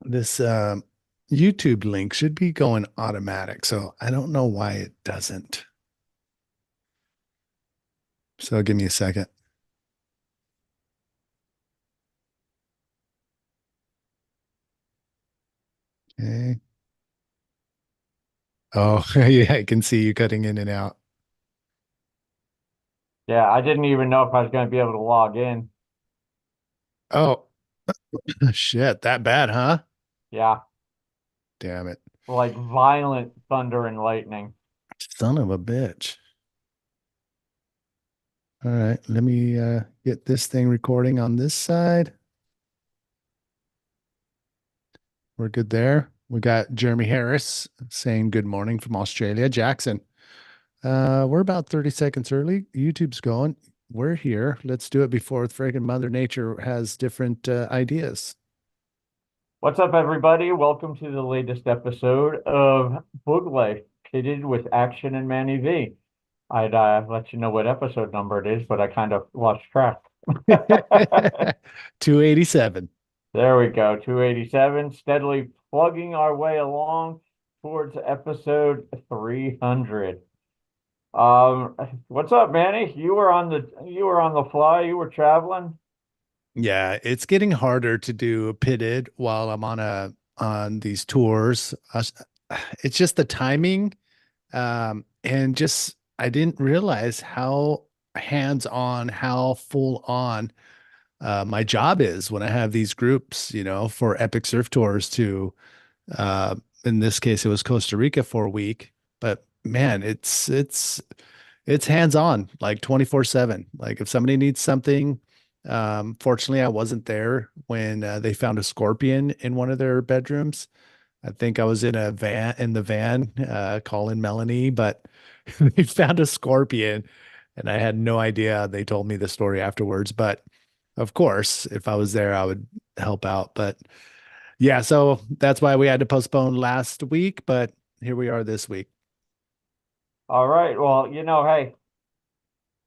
This YouTube link should be going automatic, so I don't know why it doesn't. So give me a second. Okay. Oh, yeah, I can see you cutting in and out. Yeah, I didn't even know if I was going to be able to log in. Oh, shit, that bad, huh? Yeah, Damn it. like violent thunder and lightning. Son of a bitch. All right, let me get this thing recording on this side. We're good there. We got Jeremy Harris saying good morning from Australia. Jackson, we're about 30 seconds early. YouTube's going. We're here. Let's do it before friggin' Mother Nature has different ideas. What's up, everybody? Welcome to the latest episode of Book Life, Pitted with Action and Manny V. I'd let you know what episode number it is, but I kind of lost track. 287. There we go, 287, steadily plugging our way along towards episode 300. What's up, Manny? You were on the fly, you were traveling. Yeah, it's getting harder to do pitted while I'm on these tours. It's just the timing, and just I didn't realize how hands-on, how full on my job is when I have these groups, for epic surf tours to, uh, in this case, it was Costa Rica for a week. But man, it's hands-on, like 24/7. Like if somebody needs something, fortunately, I wasn't there when they found a scorpion in one of their bedrooms. I think I was in the van, calling Melanie, but they found a scorpion and I had no idea. They told me the story afterwards, but of course, if I was there, I would help out. But yeah, so that's why we had to postpone last week, but here we are this week. All right. Well, hey,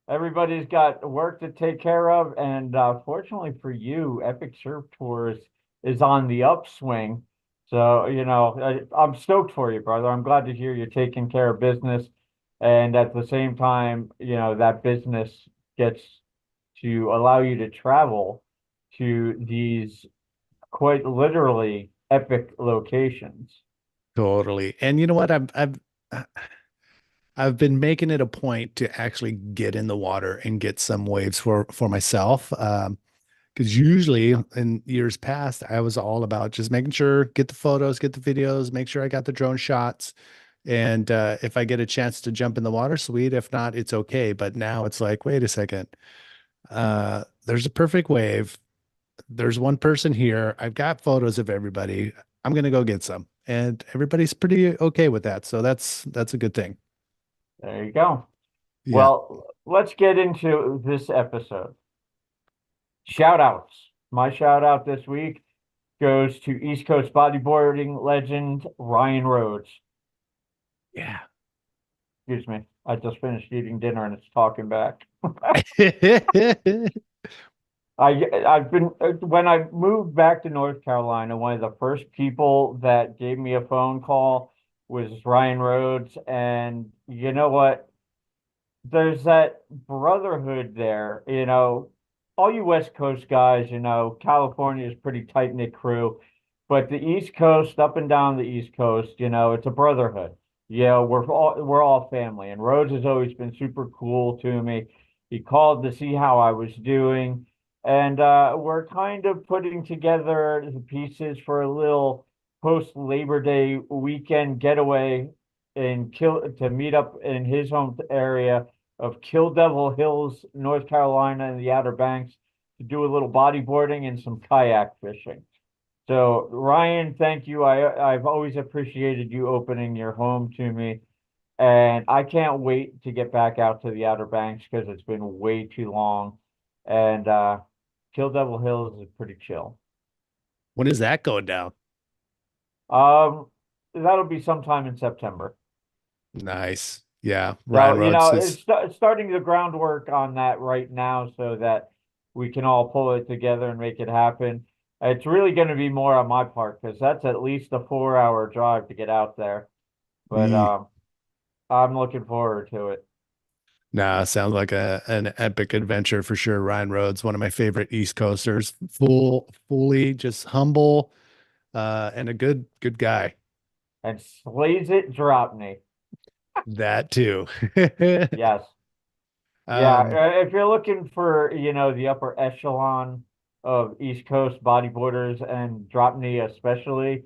everybody's got work to take care of, and fortunately for you, Epic Surf Tours is on the upswing. So, I'm stoked for you, brother. I'm glad to hear you're taking care of business, and at the same time, that business gets to allow you to travel to these quite literally epic locations. Totally. And you know what? I've been making it a point to actually get in the water and get some waves for myself. Because usually in years past, I was all about just making sure, get the photos, get the videos, make sure I got the drone shots. And if I get a chance to jump in the water, sweet. If not, it's okay. But now it's like, wait a second. There's a perfect wave. There's one person here. I've got photos of everybody. I'm gonna go get some. And everybody's pretty okay with that. So that's a good thing. There you go. Yeah. Well, let's get into this episode. Shout outs. My shout out this week goes to East Coast bodyboarding legend Ryan Rhodes. Yeah. Excuse me. I just finished eating dinner and it's talking back. I've been when I moved back to North Carolina, one of the first people that gave me a phone call was Ryan Rhodes, and you know what? There's that brotherhood there, all you West Coast guys, California is pretty tight-knit crew, but the East Coast, up and down the East Coast, it's a brotherhood. We're all family, and Rhodes has always been super cool to me. He called to see how I was doing, and we're kind of putting together the pieces for a little post Labor Day weekend getaway and kill to meet up in his home area of Kill Devil Hills, North Carolina, and the Outer Banks to do a little bodyboarding and some kayak fishing. So, Ryan, thank you. I've always appreciated you opening your home to me, and I can't wait to get back out to the Outer Banks because it's been way too long. And Kill Devil Hills is pretty chill. When is that going down? Um, that'll be sometime in September. Nice. Yeah. So, Ryan Rhodes is it's starting the groundwork on that right now so that we can all pull it together and make it happen. It's really going to be more on my part because that's at least a 4 hour drive to get out there. But Mm. I'm looking forward to it. Nah, sounds like an epic adventure for sure. Ryan Rhodes, one of my favorite East Coasters, fully just humble, and a good guy. And slays it, drop me. That too. Yes. Yeah, Um, if you're looking for, the upper echelon of East Coast bodyboarders and drop knee especially,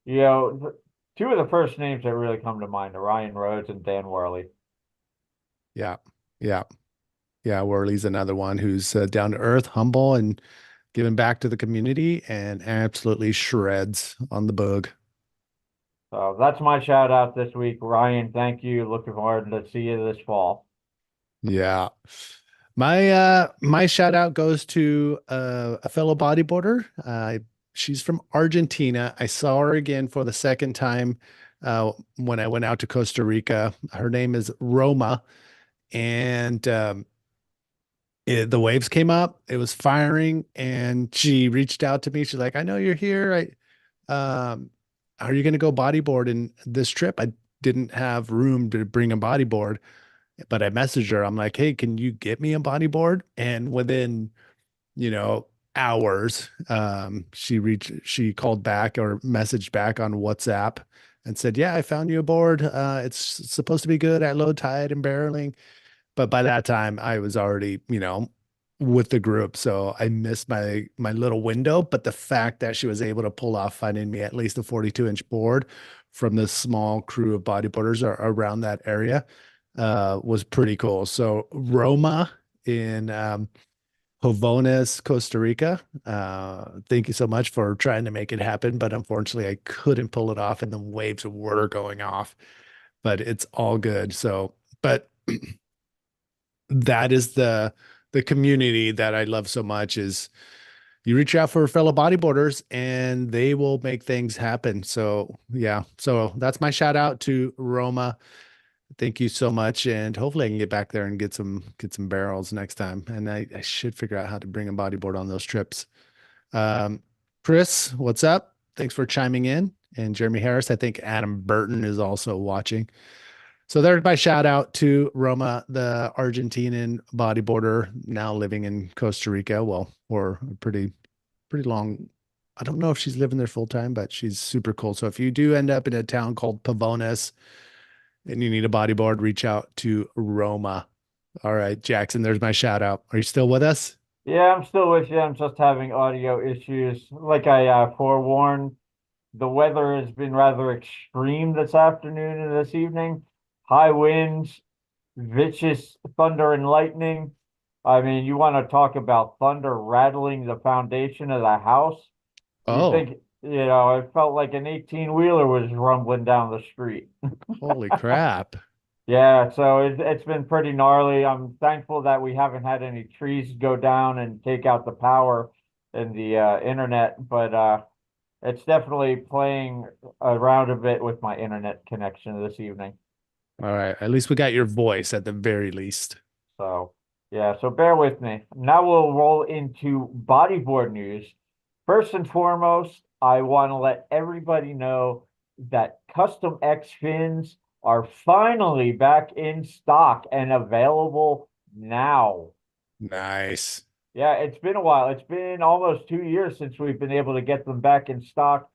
two of the first names that really come to mind are Ryan Rhodes and Dan Worley. yeah, yeah, yeah. Worley's another one who's down to earth, humble, and giving back to the community, and absolutely shreds on the bug. So that's my shout out this week. Ryan, thank you. Looking forward to see you this fall. Yeah. My shout out goes to a fellow bodyboarder. She's from Argentina. I saw her again for the second time when I went out to Costa Rica. Her name is Roma, and the waves came up. It was firing, and she reached out to me. She's like, "I know you're here. Are you going to go bodyboard in this trip? I didn't have room to bring a bodyboard." But I messaged her. I'm like, hey, can you get me a bodyboard? And within, you know, hours, she called back or messaged back on WhatsApp and said, yeah, I found you a board. It's supposed to be good at low tide and barreling. But by that time, I was already, with the group. So I missed my little window. But the fact that she was able to pull off finding me at least a 42-inch board from this small crew of bodyboarders around that area was pretty cool. So Roma in Javones, Costa Rica. Thank you so much for trying to make it happen, but unfortunately I couldn't pull it off and the waves were going off, but it's all good. So, but that is the community that I love so much is you reach out for fellow bodyboarders and they will make things happen. So, yeah. So that's my shout out to Roma. Thank you so much, and hopefully I can get back there and get some barrels next time. And I should figure out how to bring a bodyboard on those trips. Um, Chris, what's up? Thanks for chiming in. And Jeremy Harris, I think Adam Burton is also watching. So there's my shout out to Roma, the Argentinian bodyboarder now living in Costa Rica. Well, for a pretty long. I don't know if she's living there full time, but she's super cool. So if you do end up in a town called Pavones and you need a bodyboard, reach out to Roma. All right, Jackson, there's my shout out. Are you still with us? Yeah, I'm still with you. I'm just having audio issues. Like I forewarned, the weather has been rather extreme this afternoon and this evening. High winds, vicious thunder and lightning. I mean, you want to talk about thunder rattling the foundation of the house. You Oh, think, it felt like an 18-wheeler was rumbling down the street. holy crap. Yeah, so it's been pretty gnarly. I'm thankful that we haven't had any trees go down and take out the power and the internet, but it's definitely playing around a bit with my internet connection this evening. All right. At least we got your voice at the very least. So, yeah, so bear with me. Now we'll roll into bodyboard news. First and foremost, I want to let everybody know that Custom X fins are finally back in stock and available now. Nice. Yeah, it's been a while. It's been almost 2 years since we've been able to get them back in stock.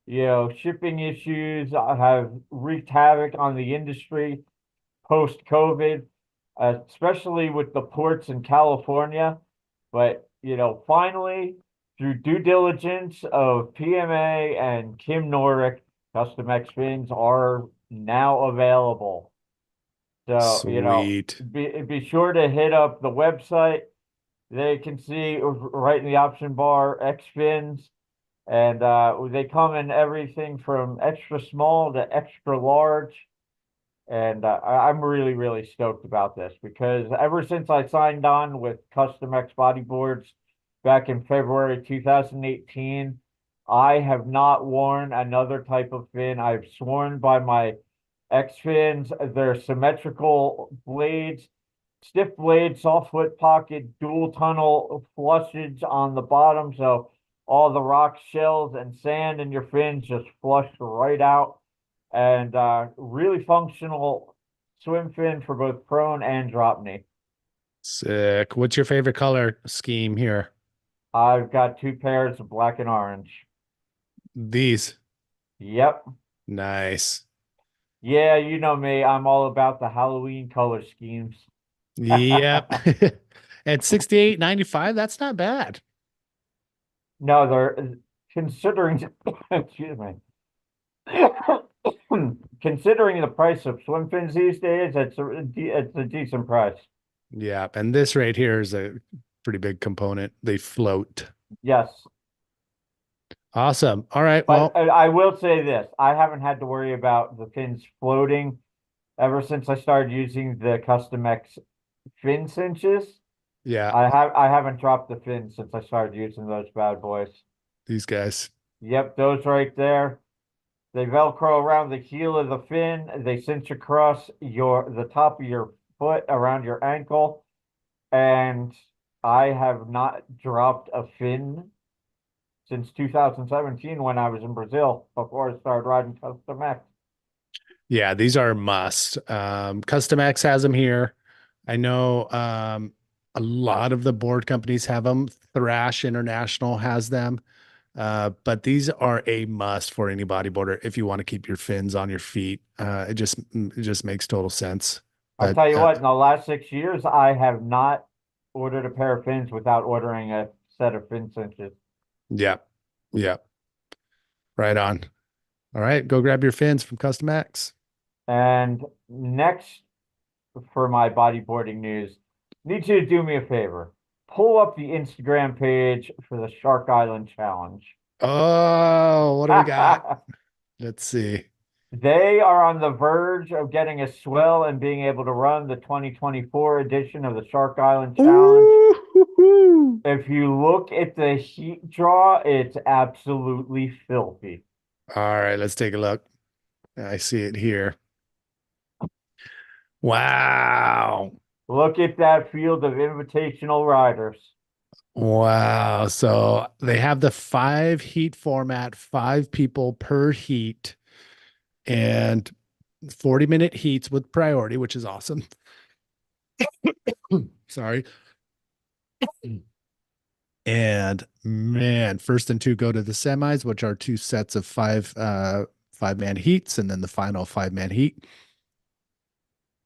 Shipping issues have wreaked havoc on the industry post COVID, especially with the ports in California. But, finally, through due diligence of PMA and Kim Norick, Custom X fins are now available. So, Sweet. be sure to hit up the website. They can see right in the option bar X fins. And they come in everything from extra small to extra large. And I'm really, really stoked about this because ever since I signed on with Custom X Bodyboards back in February 2018, I have not worn another type of fin. I've sworn by my X fins. They're symmetrical blades, stiff blade, soft foot pocket, dual tunnel flushage on the bottom. So all the rock shells and sand in your fins just flush right out. And really functional swim fin for both prone and drop knee. Sick. What's your favorite color scheme here? I've got two pairs of black and orange. These. Yep. Nice. Yeah, you know me. I'm all about the Halloween color schemes. Yep. At 68.95, that's not bad. No, they're considering, excuse me, considering the price of swim fins these days, it's a decent price. Yeah, and this right here is a pretty big component. They float. Yes, Awesome. All right. but Well, I will say this: I haven't had to worry about the fins floating ever since I started using the Custom X fin cinches. yeah, I haven't dropped the fins since I started using those bad boys. these guys. Yep, those right there. They Velcro around the heel of the fin. They cinch across the top of your foot around your ankle. And I have not dropped a fin since 2017 when I was in Brazil before I started riding Custom X. Yeah, these are a must. Custom X has them here. I know a lot of the board companies have them. Thrash International has them. But these are a must for any bodyboarder if you want to keep your fins on your feet. It just makes total sense. I But tell you what, in the last 6 years, I have not ordered a pair of fins without ordering a set of fin cinches. yeah, yeah, right on. All right, go grab your fins from Custom X. And next for my bodyboarding news, need you to do me a favor. Pull up the Instagram page for the Shark Island Challenge. Oh, what do we got? Let's see. They are on the verge of getting a swell and being able to run the 2024 edition of the Shark Island Challenge. Ooh. If you look at the heat draw, it's absolutely filthy. All right, let's take a look. I see it here. Wow. Look at that field of invitational riders. Wow. So they have the 5 heat format, 5 people per heat, and 40-minute heats with priority, which is awesome. Sorry. And man, first and two go to the semis, which are 2 sets of 5 man heats, and then the final 5 man heat.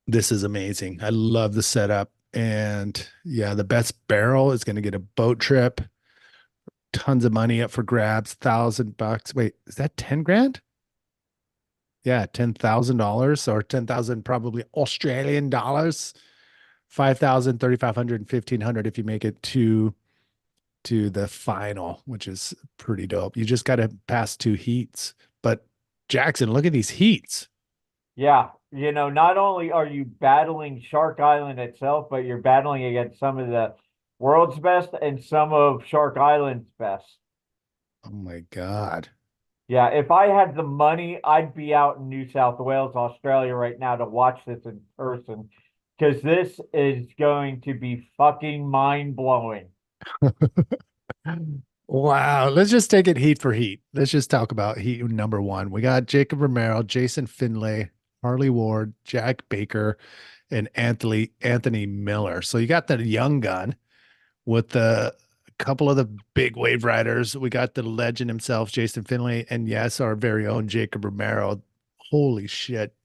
This is amazing. I love the setup. And yeah, the best barrel is going to get a boat trip, tons of money up for grabs, $1,000. Wait, is that 10 grand? Yeah, $10,000 or 10,000 probably Australian dollars. 5,000, 3,500, and 1,500 if you make it to the final, which is pretty dope. You just got to pass 2 heats. But Jackson, look at these heats. Yeah, not only are you battling Shark Island itself, but you're battling against some of the world's best and some of Shark Island's best. Oh my God. Yeah, if I had the money, I'd be out in New South Wales, Australia right now to watch this in person because this is going to be fucking mind blowing. Wow. Let's just take it heat for heat. Let's just talk about heat number one. We got Jacob Romero, Jason Finlay, Harley Ward, Jack Baker, and Anthony Miller. So you got the young gun with the couple of the big wave riders. We got the legend himself, Jason Finlay, and yes, our very own Jacob Romero. Holy shit.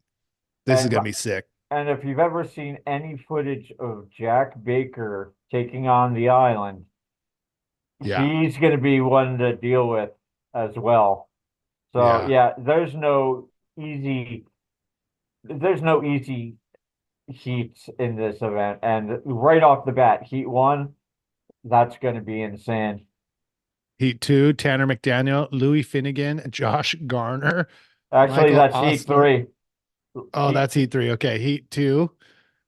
This is And gonna be sick. and if you've ever seen any footage of Jack Baker taking on the island, Yeah. he's going to be one to deal with as well. So Yeah. yeah, easy there's no easy heats in this event. And right off the bat, heat one, that's going to be insane. Heat two, Tanner McDaniel, Louis Finnegan, Josh Garner, Actually, Michael that's heat Ostler. three. Oh, Heat, that's heat three. Okay. Heat two.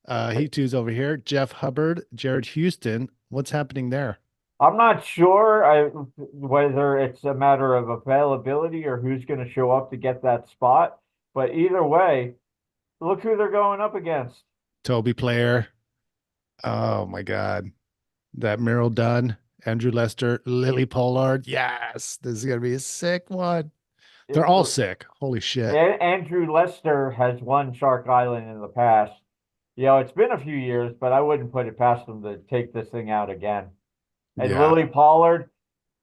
Heat two's over here. Jeff Hubbard, Jared Houston. What's happening there? I'm not sure whether it's a matter of availability or who's going to show up to get that spot. But either way, look who they're going up against. Toby Player. Oh my God. That Merrill Dunn Andrew Lester, Lily Pollard. Yes, this is gonna be a sick one. They're It- all sick. Holy shit. Andrew Lester has won Shark Island in the past. It's been a few years, but I wouldn't put it past him to take this thing out again. And Yeah, Lily Pollard,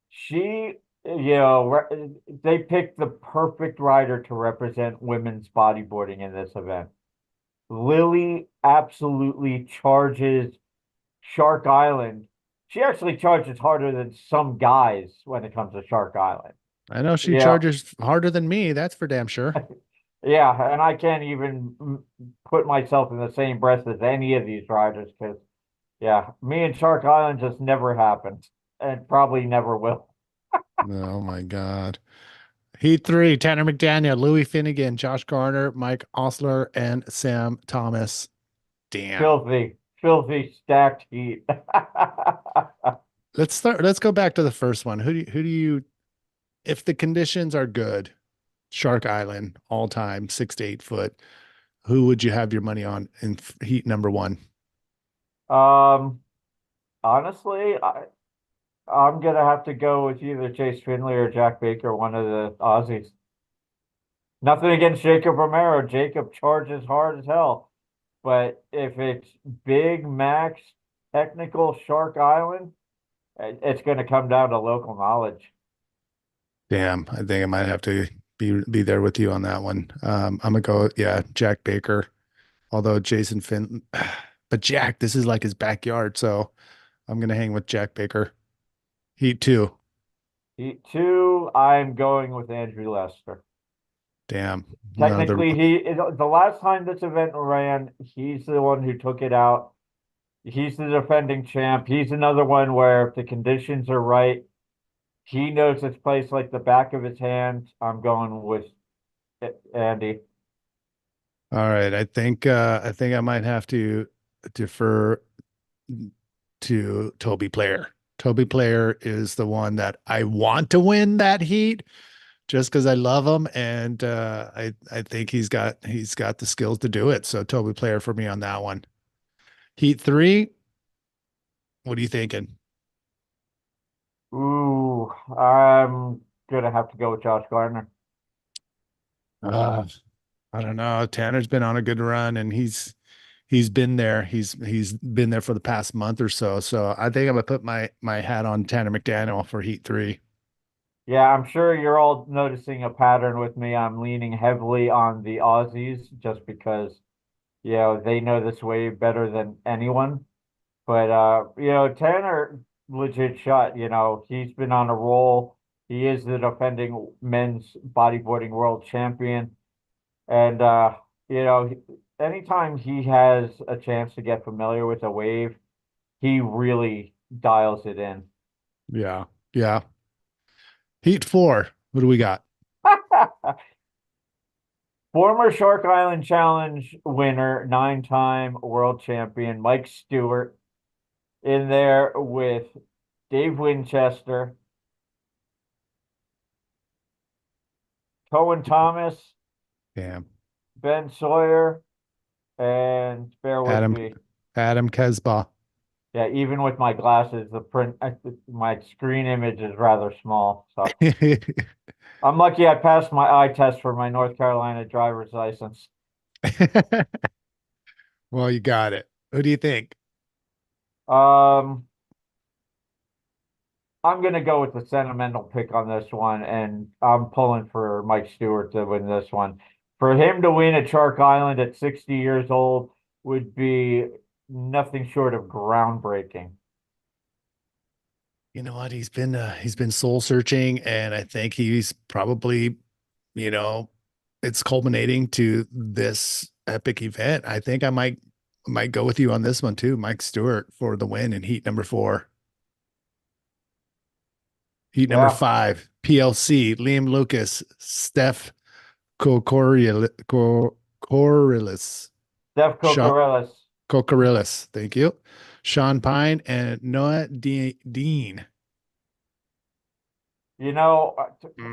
she, they picked the perfect rider to represent women's bodyboarding in this event. Lily absolutely charges Shark Island. She actually charges harder than some guys when it comes to Shark Island. I know she Yeah, charges harder than me. That's for damn sure. yeah, and I can't even put myself in the same breath as any of these riders because, yeah, me and Shark Island just never happened and probably never will. Oh my God. Heat three, Tanner McDaniel, Louis Finnegan, Josh Garner, Mike Osler, and Sam Thomas. Damn. Filthy, filthy stacked heat. Let's go back to the first one. Who do you if the conditions are good, Shark Island, all time, 6 to 8 foot, who would you have your money on in heat number one? Um, honestly, I'm gonna have to go with either Chase Finley or Jack Baker, one of the Aussies. Nothing against Jacob Romero. Jacob charges hard as hell. But if it's Big Max Technical Shark Island, it's going to come down to local knowledge. Damn, I think I might have to be there with you on that one. I'm gonna go, yeah, Jack Baker. Although Jason Finn, but Jack, this is like his backyard, so I'm gonna hang with Jack Baker. Heat two. Heat two, I'm going with Andrew Lester. Damn, another. Technically, the last time this event ran, he's the one who took it out. He's the defending champ. He's another one where if the conditions are right, he knows this place like the back of his hand. I'm going with Andy. All right, I think I might have to defer to Toby Player. Toby Player is the one that I want to win that heat just because I love him and I think he's got the skills to do it. So Toby Player for me on that one. Heat three, what are you thinking? Ooh, I'm gonna have to go with Josh Gardner. Uh, I don't know. Tanner's been on a good run and he's been there. He's been there for the past month or so. So I think I'm gonna put my hat on Tanner McDaniel for Heat three. Yeah, I'm sure you're all noticing a pattern with me. I'm leaning heavily on the Aussies just because, they know this way better than anyone. But Tanner legit shot, he's been on a roll. He is the defending men's bodyboarding world champion. And you know, anytime he has a chance to get familiar with a wave, he really dials it in. Yeah. Yeah. Heat four. What do we got? Former Shark Island Challenge winner, 9-time world champion Mike Stewart in there with Dave Winchester, Cohen Thomas, Damn. Ben Sawyer, and bear with Adam me. Adam Kesbah. Yeah, even with my glasses, my screen image is rather small. So I'm lucky I passed my eye test for my North Carolina driver's license. Well, you got it. Who do you think? Um, I'm gonna go with the sentimental pick on this one, and I'm pulling for Mike Stewart to win this one. For him to win at Shark Island at 60 years old would be nothing short of groundbreaking. You know what? He's been soul searching, and I think he's probably, you know, it's culminating to this epic event. I think I might go with you on this one too. Mike Stewart for the win in heat number four. Heat number Yeah, five, PLC, Liam Lucas, Steph Coriolis, Steph Sean Kokorellis. Kokorillis. Thank you. Sean Pine and Noah Dean. You know,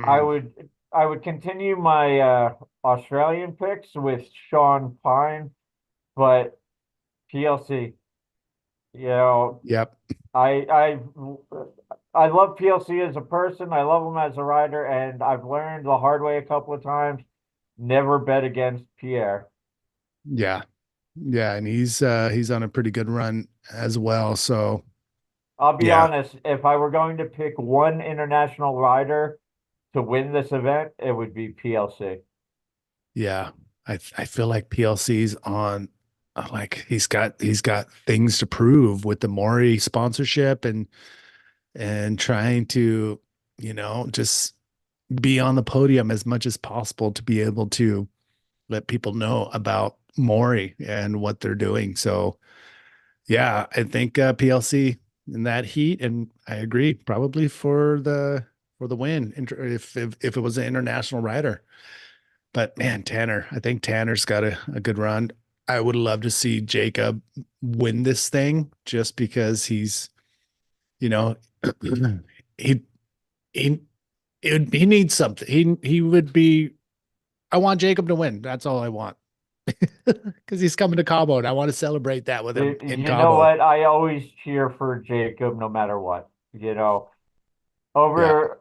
I Mm, would I would continue my Australian picks with Sean Pine, but PLC. You know, Yep. I I I love PLC as a person. I love him as a rider, and I've learned the hard way a couple of times. Never bet against Pierre. Yeah. Yeah, and he's on a pretty good run as well. So I'll be yeah, honest, if I were going to pick one international rider to win this event, it would be PLC. yeah. I feel like PLC's on like he's got things to prove with the Maury sponsorship and trying to, just be on the podium as much as possible to be able to let people know about Maury and what they're doing. So yeah, I think PLC in that heat, and I agree, probably for the win if it was an international rider. But man, Tanner, I think Tanner's got a good run. I would love to see Jacob win this thing just because you know, he he he needs something. He would be. I want Jacob to win. That's all I want because he's coming to Cabo, and I want to celebrate that with him in You know Cabo. what? I always cheer for Jacob no matter what. Yeah, Over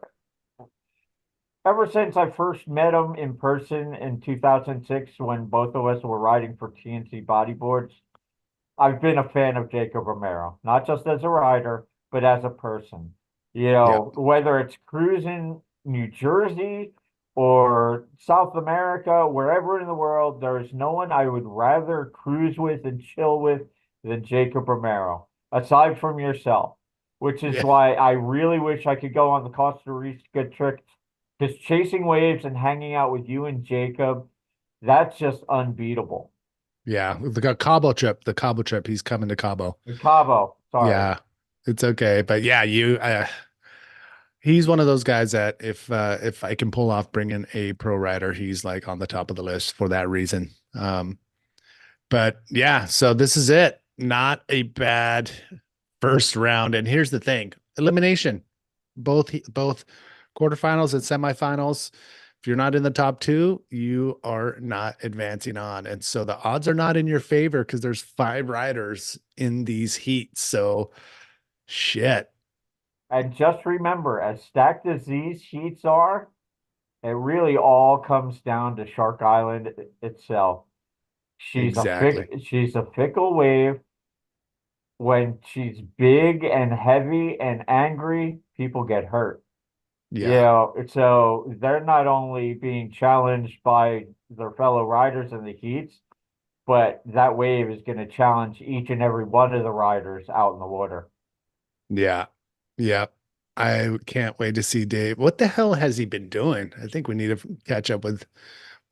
ever since I first met him in person in 2006 when both of us were riding for TNC bodyboards, I've been a fan of Jacob Romero, not just as a rider, but as a person. yeah, Whether it's cruising New Jersey or South America, wherever in the world, there is no one I would rather cruise with and chill with than Jacob Romero, aside from yourself, which is yeah, why I really wish I could go on the Costa Rica trip because chasing waves and hanging out with you and Jacob, that's just unbeatable. yeah. The Cabo trip. He's coming to Cabo. Cabo, sorry. Yeah, it's okay. But yeah, he's one of those guys that if I can pull off bringing a pro rider, he's like on the top of the list for that reason. But yeah, so this is it. Not a bad first round. And here's the thing: elimination. Both quarterfinals and semifinals. If you're not in the top two, you are not advancing on. And so the odds are not in your favor because there's five riders in these heats. So shit. And just remember, as stacked as these sheets are, it really all comes down to Shark Island itself. Exactly. She's a fickle wave. When she's big and heavy and angry, people get hurt. Yeah. So they're not only being challenged by their fellow riders in the heats, but that wave is going to challenge each and every one of the riders out in the water. Yeah. Yeah. I can't wait to see Dave. What the hell has he been doing? I think we need to catch up with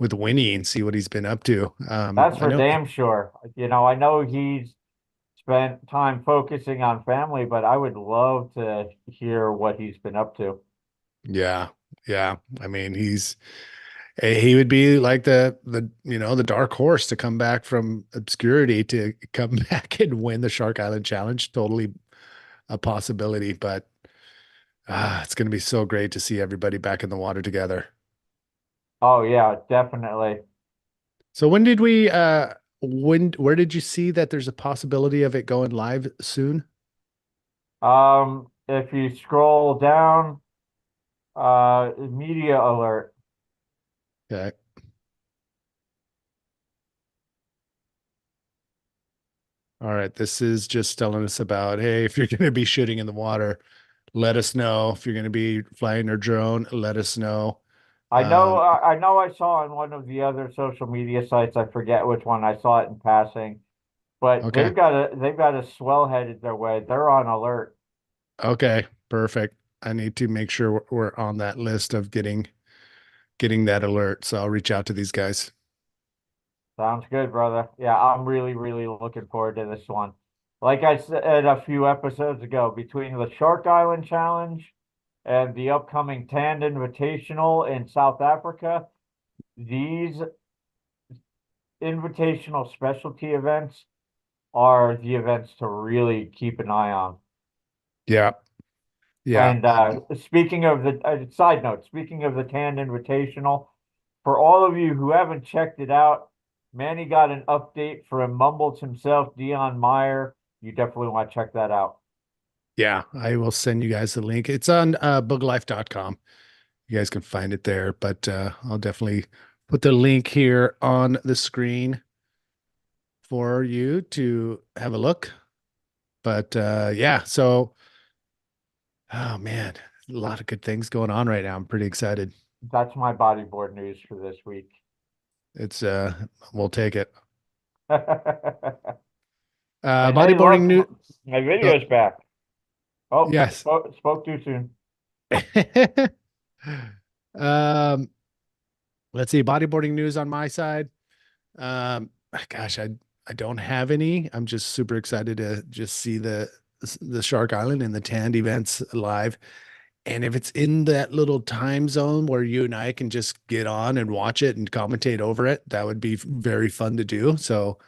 Winnie and see what he's been up to. That's I for know. damn sure. I know he's spent time focusing on family, but I would love to hear what he's been up to. Yeah. Yeah. I mean, he would be like the dark horse to come back from obscurity to come back and win the Shark Island Challenge. Totally a possibility, but it's going to be so great to see everybody back in the water together. Oh yeah, definitely. So where did you see that there's a possibility of it going live soon? If you scroll down, media alert. Okay. All right. This is just telling us about, hey, if you're going to be shooting in the water, let us know. If you're going to be flying your drone, let us know. Um, I know I saw on one of the other social media sites, I forget which one, I saw it in passing, but okay. they've got a swell headed their way. They're on alert. Okay. Perfect. I need to make sure we're on that list of getting that alert. So I'll reach out to these guys. Sounds good, brother. Yeah, I'm really, really looking forward to this one. Like I said a few episodes ago, between the Shark Island Challenge and the upcoming Tand Invitational in South Africa, these invitational specialty events are the events to really keep an eye on. Yeah. Yeah. And speaking of the side note, speaking of the Tand Invitational, for all of you who haven't checked it out, Manny got an update from Mumbles himself, Dion Meyer. you definitely want to check that out. Yeah, I will send you guys the link. It's on buglife.com. You guys can find it there, but I'll definitely put the link here on the screen for you to have a look. But yeah, so oh man, a lot of good things going on right now. I'm pretty excited. That's my bodyboard news for this week. It's we'll take it. And hey, Bodyboarding look, new my uh, video's back. Oh, yes. spoke too soon. um let's see, bodyboarding news on my side. Um, gosh, I don't have any. I'm just super excited to just see the Shark Island and the Tand events live. And if it's in that little time zone where you and I can just get on and watch it and commentate over it, that would be very fun to do. So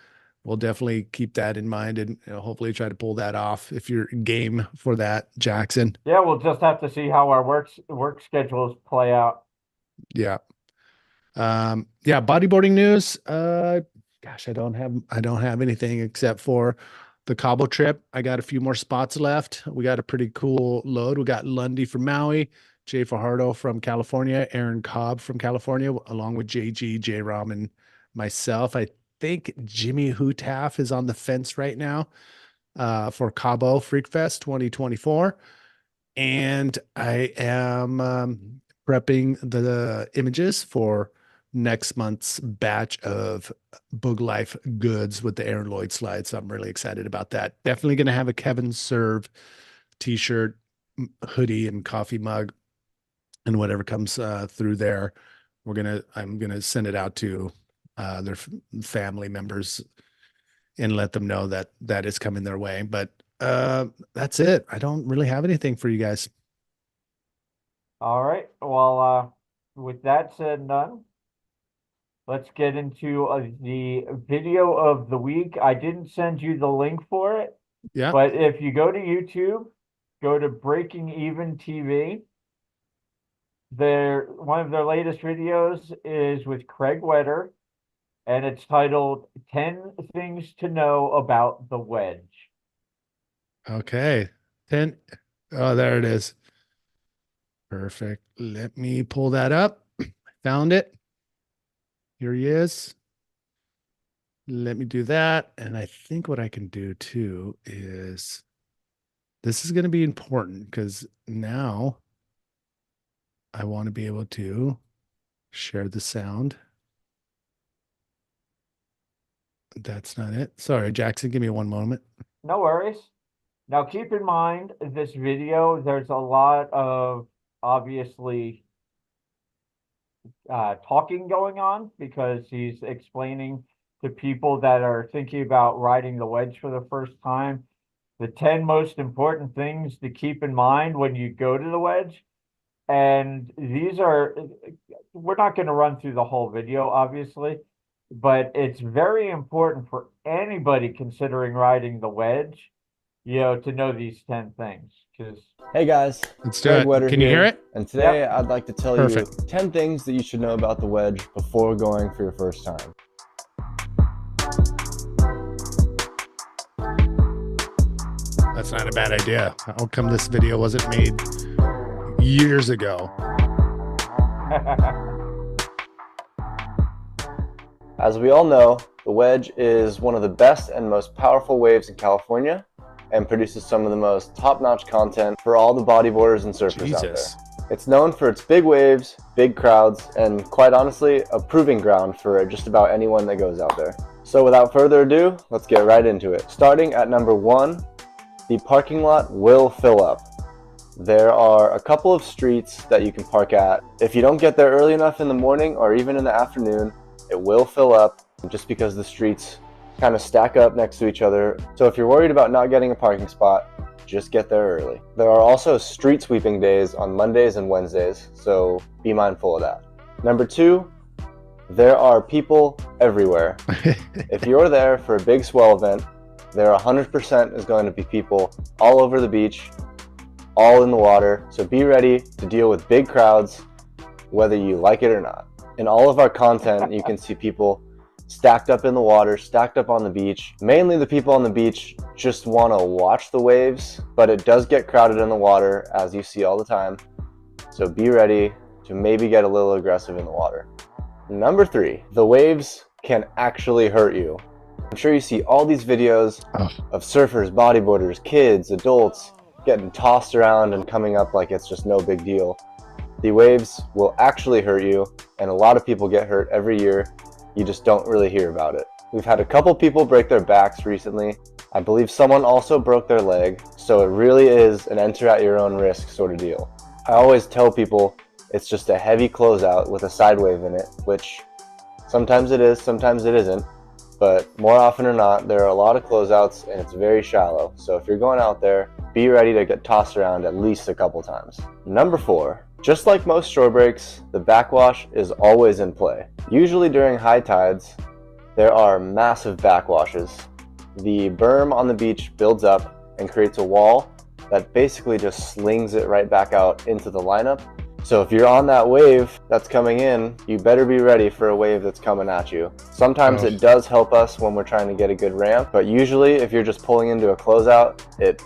we'll definitely keep that in mind and hopefully try to pull that off if you're game for that, Jackson. Yeah, we'll just have to see how our work schedules play out. Yeah. Yeah, bodyboarding news. Gosh, I don't have anything except for the Cabo trip. I got a few more spots left. We got a pretty cool load. We got Lundy from Maui, Jay Fajardo from California, Aaron Cobb from California, along with JG, J Rom, and myself. I think Jimmy Hootaf is on the fence right now for Cabo Freak Fest 2024. And I am prepping the images for next month's batch of Boog Life goods with the Aaron Lloyd slide. So I'm really excited about that. Definitely going to have a Kevin Serve t-shirt, hoodie, and coffee mug, and whatever comes through there. I'm gonna send it out to their family members and let them know that that is coming their way. But that's it. I don't really have anything for you guys. All right. Well, with that said and done, let's get into the video of the week. I didn't send you the link for it, Yeah. but if you go to YouTube, go to Breaking Even TV. One of their latest videos is with Craig Wetter, and it's titled 10 Things to Know About the Wedge. Okay. 10. Oh, there it is. Perfect. Let me pull that up. Found it. Here he is. Let me do that. And I think what I can do too is this is going to be important because now I want to be able to share the sound. That's not it. Sorry, Jackson. Give me one moment. No worries. Now, keep in mind this video, there's a lot of obviously talking going on because he's explaining to people that are thinking about riding the wedge for the first time the 10 most important things to keep in mind when you go to the wedge. And these are, we're not going to run through the whole video, obviously, but it's very important for anybody considering riding the wedge, to know these 10 things. Because, Hey guys, Let's do Craig it. Wetter Can you hear here, it? and today yep. I'd like to tell Perfect. you 10 things that you should know about the wedge before going for your first time. That's not a bad idea. How come this video wasn't made years ago? As we all know, the wedge is one of the best and most powerful waves in California and produces some of the most top-notch content for all the bodyboarders and surfers out Jesus. there. It's known for its big waves, big crowds, and quite honestly, a proving ground for just about anyone that goes out there. So without further ado, let's get right into it. Starting at number 1, the parking lot will fill up. There are a couple of streets that you can park at. If you don't get there early enough in the morning or even in the afternoon, it will fill up just because the streets kind of stack up next to each other. So if you're worried about not getting a parking spot, just get there early. There are also street sweeping days on Mondays and Wednesdays, so be mindful of that. Number 2, there are people everywhere. If you're there for a big swell event, there 100% is going to be people all over the beach, all in the water, so be ready to deal with big crowds, whether you like it or not. In all of our content, you can see people stacked up in the water, stacked up on the beach. Mainly the people on the beach just want to watch the waves, but it does get crowded in the water, as you see all the time. So be ready to maybe get a little aggressive in the water. Number 3, the waves can actually hurt you. I'm sure you see all these videos of surfers, bodyboarders, kids, adults getting tossed around and coming up like it's just no big deal. The waves will actually hurt you, and a lot of people get hurt every year. You just don't really hear about it. We've had a couple people break their backs recently. I believe someone also broke their leg, so it really is an enter at your own risk sort of deal. I always tell people it's just a heavy closeout with a side wave in it, which sometimes it is, sometimes it isn't, but more often than not, there are a lot of closeouts and it's very shallow. So if you're going out there, be ready to get tossed around at least a couple times. Number 4, just like most shore breaks, the backwash is always in play. Usually during high tides, there are massive backwashes. The berm on the beach builds up and creates a wall that basically just slings it right back out into the lineup. So if you're on that wave that's coming in, you better be ready for a wave that's coming at you. Sometimes it does help us when we're trying to get a good ramp, but usually if you're just pulling into a closeout, it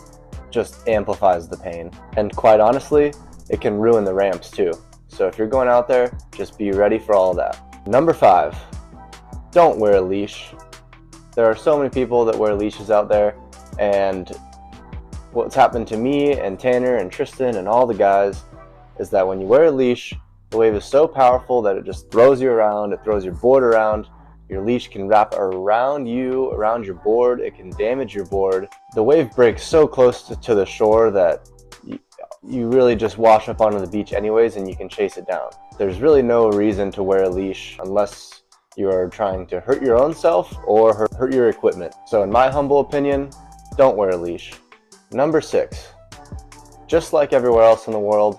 just amplifies the pain. And quite honestly, it can ruin the ramps too. So if you're going out there, just be ready for all of that. Number 5, don't wear a leash. There are so many people that wear leashes out there, and what's happened to me and Tanner and Tristan and all the guys is that when you wear a leash, the wave is so powerful that it just throws you around, it throws your board around. Your leash can wrap around you, around your board, it can damage your board. The wave breaks so close to the shore that you really just wash up onto the beach anyways and you can chase it down. There's really no reason to wear a leash unless you are trying to hurt your own self or hurt your equipment. So in my humble opinion, don't wear a leash. Number 6, just like everywhere else in the world,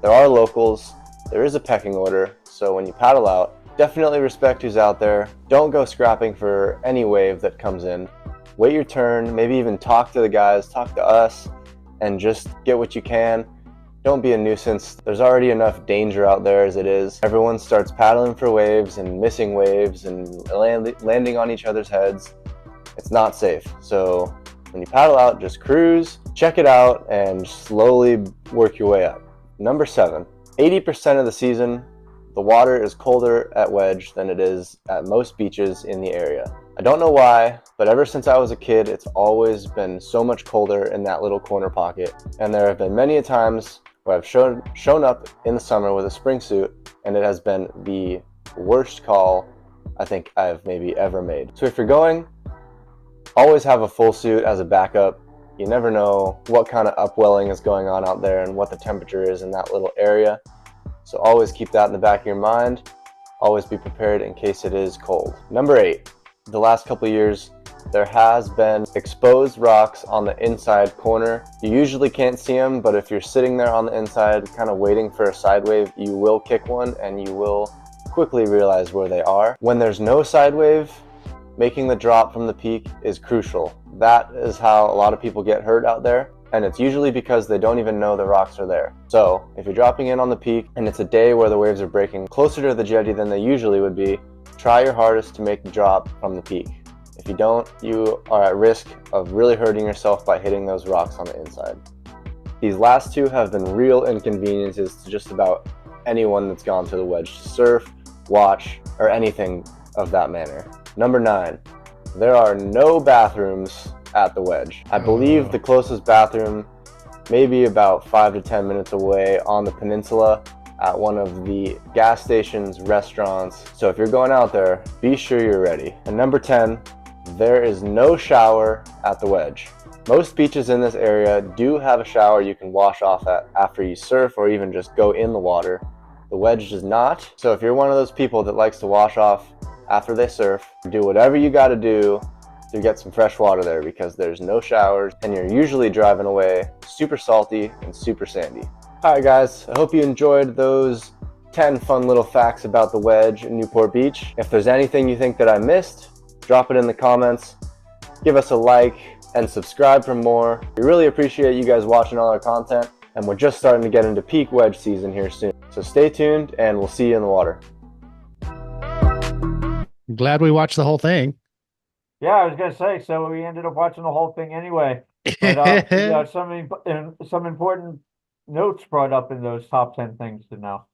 there are locals, there is a pecking order, so when you paddle out, definitely respect who's out there. Don't go scrapping for any wave that comes in. Wait your turn, maybe even talk to the guys, talk to us, and just get what you can. Don't be a nuisance. There's already enough danger out there as it is. Everyone starts paddling for waves and missing waves and landing on each other's heads. It's not safe. So when you paddle out, just cruise, check it out, and slowly work your way up. Number 7, 80% of the season, the water is colder at Wedge than it is at most beaches in the area. I don't know why, but ever since I was a kid, it's always been so much colder in that little corner pocket. And there have been many times where I've shown up in the summer with a spring suit, and it has been the worst call I think I've maybe ever made. So if you're going, always have a full suit as a backup. You never know what kind of upwelling is going on out there and what the temperature is in that little area. So always keep that in the back of your mind. Always be prepared in case it is cold. Number 8, the last couple of years, there has been exposed rocks on the inside corner. You usually can't see them, but if you're sitting there on the inside, kind of waiting for a side wave, you will kick one and you will quickly realize where they are. When there's no side wave, making the drop from the peak is crucial. That is how a lot of people get hurt out there, and it's usually because they don't even know the rocks are there. So if you're dropping in on the peak and it's a day where the waves are breaking closer to the jetty than they usually would be, try your hardest to make the drop from the peak. If you don't, you are at risk of really hurting yourself by hitting those rocks on the inside. These last 2 have been real inconveniences to just about anyone that's gone to the Wedge to surf, watch, or anything of that manner. Number 9, there are no bathrooms at the Wedge. I believe the closest bathroom may be about 5 to 10 minutes away on the peninsula at one of the gas stations, restaurants. So if you're going out there, be sure you're ready. And number 10, there is no shower at the Wedge. Most beaches in this area do have a shower you can wash off at after you surf or even just go in the water. The Wedge does not. So if you're one of those people that likes to wash off after they surf, do whatever you got to do to get some fresh water there, because there's no showers and you're usually driving away super salty and super sandy. Alright guys, I hope you enjoyed those 10 fun little facts about the Wedge in Newport Beach. If there's anything you think that I missed, drop it in the comments, give us a like, and subscribe for more. We really appreciate you guys watching all our content, and we're just starting to get into peak Wedge season here soon. So stay tuned and we'll see you in the water. I'm glad we watched the whole thing. Yeah, I was gonna say, so we ended up watching the whole thing anyway. But some important notes brought up in those top 10 things to know.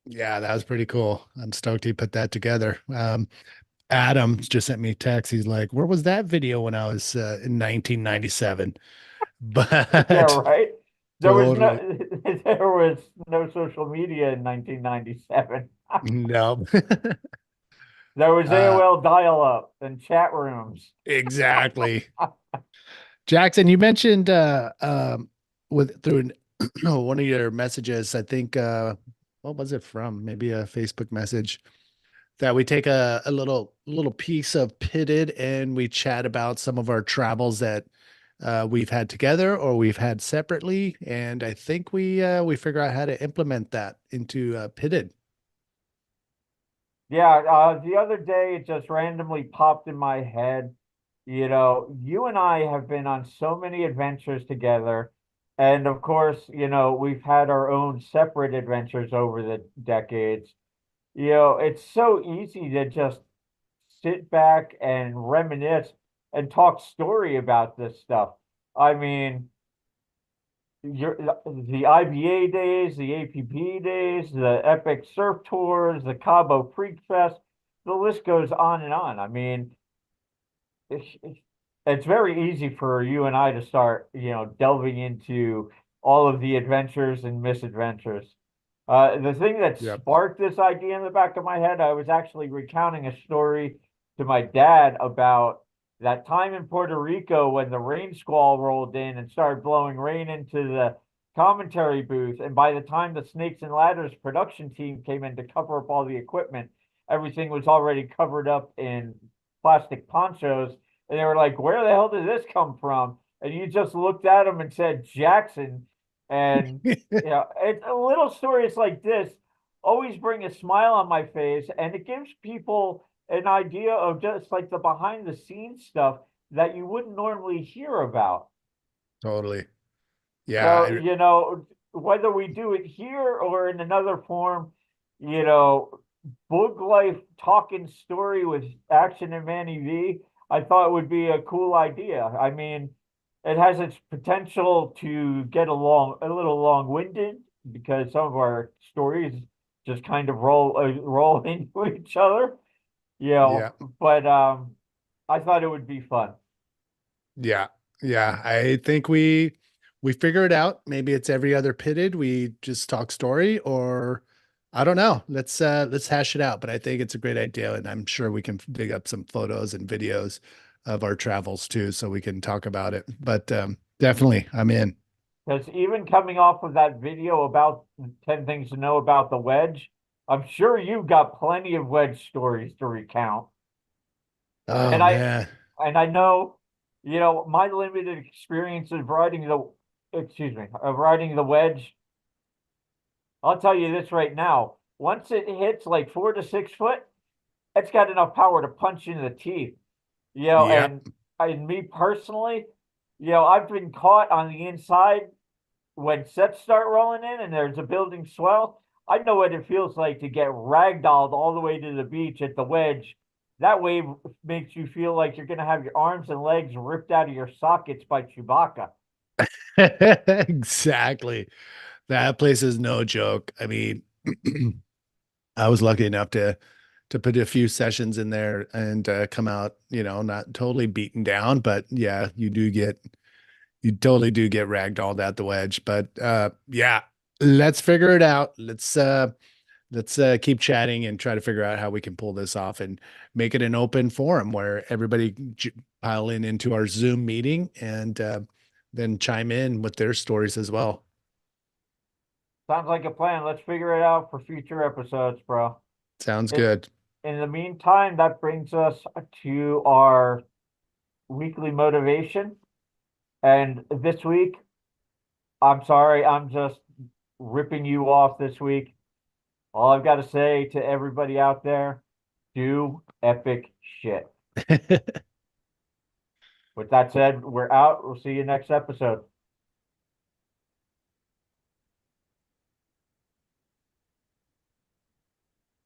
Yeah, that was pretty cool. I'm stoked he put that together. Adam just sent me a text. He's like, "Where was that video when I was in 1997?" Yeah, But right. There was no totally there was no social media in 1997. no. There was uh, AOL dial-up and chat rooms. exactly. Jackson, you mentioned with through one of your messages, I think what was it from? Maybe a Facebook message that we take a little piece of Pitted and we chat about some of our travels that we've had together or we've had separately. And I think we figure out how to implement that into Pitted. Yeah, the other day it just randomly popped in my head. You know, you and I have been on so many adventures together. And of course, we've had our own separate adventures over the decades. It's so easy to just sit back and reminisce and talk story about this stuff. I mean, the IBA days, the APP days, the Epic Surf Tours, the Cabo Freak Fest, the list goes on and on. I mean, it's very easy for you and I to start, delving into all of the adventures and misadventures. The thing that Yep. sparked this idea in the back of my head, I was actually recounting a story to my dad about that time in Puerto Rico when the rain squall rolled in and started blowing rain into the commentary booth. And by the time the Snakes and Ladders production team came in to cover up all the equipment, everything was already covered up in plastic ponchos. And they were like, "Where the hell did this come from?" And you just looked at them and said, "Jackson." And it's a little stories like this always bring a smile on my face, and it gives people an idea of just like the behind the scenes stuff that you wouldn't normally hear about. Totally. Yeah. So, whether we do it here or in another form, book life talking story with Action and Manny V, I thought would be a cool idea. I mean, it has its potential to get a little long-winded because some of our stories just kind of roll into each other, Yeah. but I thought it would be fun. Yeah. Yeah. I think we figure it out. Maybe it's every other Pitted. We just talk story or I don't know. Let's hash it out. But I think it's a great idea. And I'm sure we can dig up some photos and videos of our travels too, so we can talk about it. But definitely I'm in. Because even coming off of that video about 10 things to know about the wedge, I'm sure you've got plenty of wedge stories to recount. Oh And I man. and I know, my limited experience of riding the wedge. I'll tell you this right now. Once it hits like 4 to 6 foot, it's got enough power to punch you in the teeth. Yeah. And me personally, I've been caught on the inside when sets start rolling in and there's a building swell. I know what it feels like to get ragdolled all the way to the beach at the wedge. That wave makes you feel like you're going to have your arms and legs ripped out of your sockets by Chewbacca. Exactly. That place is no joke. I mean, I was lucky enough to put a few sessions in there and come out, not totally beaten down, but yeah, you totally do get ragdolled at the wedge. But yeah, let's figure it out. Let's keep chatting and try to figure out how we can pull this off and make it an open forum where everybody pile into our Zoom meeting and then chime in with their stories as well. Sounds like a plan. Let's figure it out for future episodes, bro. Sounds It, good. in the meantime, that brings us to our weekly motivation. And this week, I'm sorry, I'm just ripping you off this week. All I've got to say to everybody out there, do epic shit. With that said, we're out. We'll see you next episode.